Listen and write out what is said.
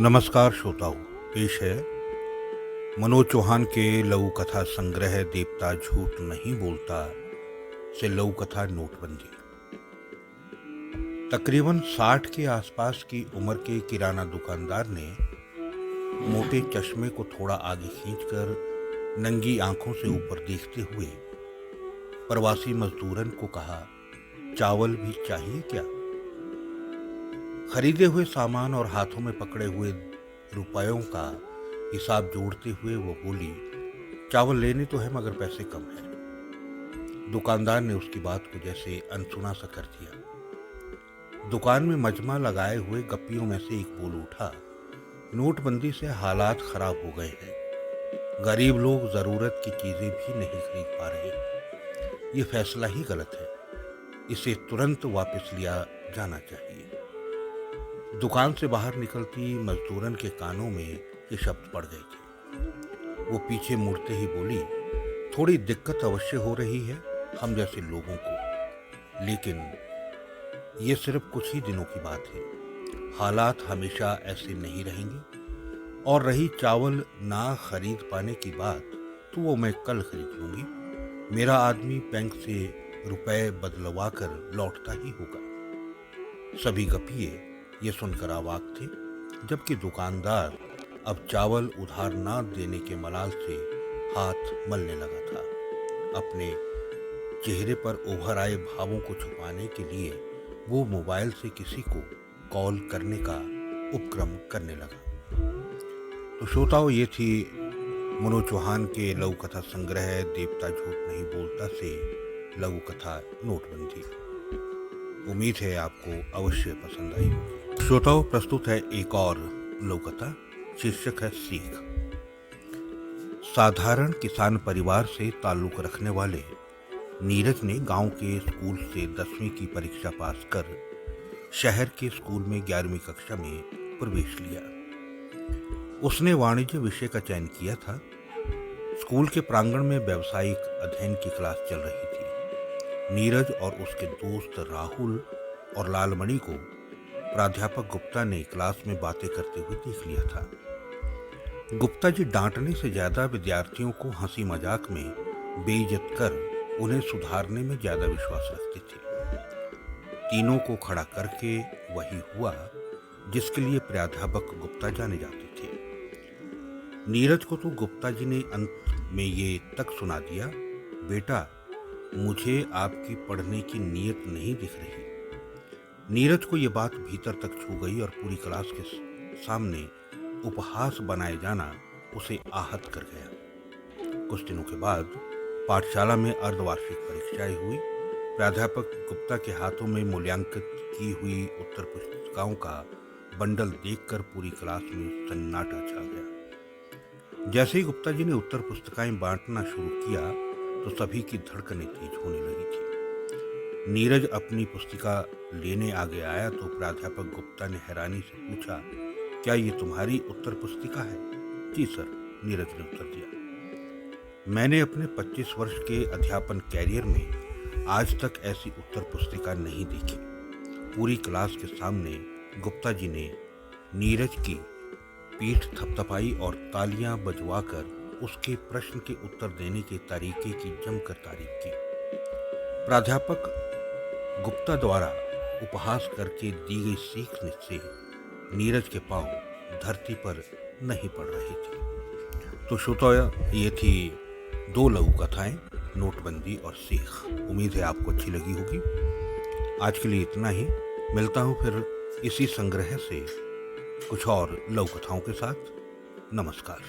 नमस्कार श्रोताओं। पेश है मनोज चौहान के लघु कथा संग्रह देवता झूठ नहीं बोलता से लघु कथा नोटबंदी। तकरीबन 60 के आसपास की उम्र के किराना दुकानदार ने मोटे चश्मे को थोड़ा आगे खींचकर नंगी आंखों से ऊपर देखते हुए प्रवासी मजदूरन को कहा, चावल भी चाहिए क्या? खरीदे हुए सामान और हाथों में पकड़े हुए रुपयों का हिसाब जोड़ते हुए वो बोली, चावल लेने तो है मगर पैसे कम है। दुकानदार ने उसकी बात को जैसे अनसुना सा कर दिया। दुकान में मजमा लगाए हुए गप्पियों में से एक बोल उठा, नोटबंदी से हालात खराब हो गए हैं। गरीब लोग जरूरत की चीजें भी नहीं खरीद पा रहे। ये फैसला ही गलत है। इसे तुरंत वापस लिया जाना चाहिए। दुकान से बाहर निकलती मजदूरन के कानों में ये शब्द पड़ गए थे। वो पीछे मुड़ते ही बोली, थोड़ी दिक्कत अवश्य हो रही है हम जैसे लोगों को, लेकिन ये सिर्फ कुछ ही दिनों की बात है। हालात हमेशा ऐसे नहीं रहेंगे। और रही चावल ना खरीद पाने की बात, तो वो मैं कल खरीद लूंगी। मेरा आदमी बैंक से रुपए बदलवा कर लौटता ही होगा। सभी गपिए ये सुनकर अवाक थे, जबकि दुकानदार अब चावल उधार ना देने के मलाल से हाथ मलने लगा था। अपने चेहरे पर उभर आए भावों को छुपाने के लिए वो मोबाइल से किसी को कॉल करने का उपक्रम करने लगा। तो श्रोताओं, ये थी मनोज चौहान के लघु कथा संग्रह देवता झूठ नहीं बोलता से लघु कथा नोटबंदी। उम्मीद है आपको अवश्य पसंद आई होगी। श्रोताओं, प्रस्तुत है एक और लघु कथा। शीर्षक है सीख। साधारण किसान परिवार से ताल्लुक रखने वाले नीरज ने गांव के स्कूल से 10वीं की परीक्षा पास कर शहर के स्कूल में 11वीं कक्षा में प्रवेश लिया। उसने वाणिज्य विषय का चयन किया था। स्कूल के प्रांगण में व्यावसायिक अध्ययन की क्लास चल रही थी। नीरज और उसके दोस्त राहुल और लालमणि को प्राध्यापक गुप्ता ने क्लास में बातें करते हुए देख लिया था। गुप्ता जी डांटने से ज्यादा विद्यार्थियों को हंसी मजाक में बेइज्जत कर उन्हें सुधारने में ज्यादा विश्वास रखते थे। तीनों को खड़ा करके वही हुआ जिसके लिए प्राध्यापक गुप्ता जाने जाते थे। नीरज को तो गुप्ता जी ने अंत में ये तक सुना दिया, बेटा मुझे आपकी पढ़ने की नीयत नहीं दिख रही। नीरज को ये बात भीतर तक छू गई और पूरी क्लास के सामने उपहास बनाए जाना उसे आहत कर गया। कुछ दिनों के बाद पाठशाला में अर्धवार्षिक परीक्षाएं हुई। प्राध्यापक गुप्ता के हाथों में मूल्यांकित की हुई उत्तर पुस्तिकाओं का बंडल देखकर पूरी क्लास में सन्नाटा छा गया। जैसे ही गुप्ता जी ने उत्तर पुस्तिकाएं बांटना शुरू किया तो सभी की धड़कनें तेज होने लगी थी। नीरज अपनी पुस्तिका लेने आगे आया तो प्राध्यापक गुप्ता ने हैरानी से पूछा, क्या ये तुम्हारी उत्तर पुस्तिका है? जी सर, नीरज ने उत्तर दिया। मैंने अपने 25 वर्ष के अध्यापन कैरियर में आज तक ऐसी उत्तर पुस्तिका नहीं देखी। पूरी क्लास के सामने गुप्ता जी ने नीरज की पीठ थपथपाई और तालियां बजवाकर उसके प्रश्न के उत्तर देने के तरीके की जमकर तारीफ की। प्राध्यापक गुप्ता द्वारा उपहास करके दी गई सीख से नीरज के पांव धरती पर नहीं पड़ रहे थे। तो श्रोताओं, ये थी 2 लघु कथाएं, नोटबंदी और सीख। उम्मीद है आपको अच्छी लगी होगी। आज के लिए इतना ही। मिलता हूं फिर इसी संग्रह से कुछ और लघु कथाओं के साथ। नमस्कार।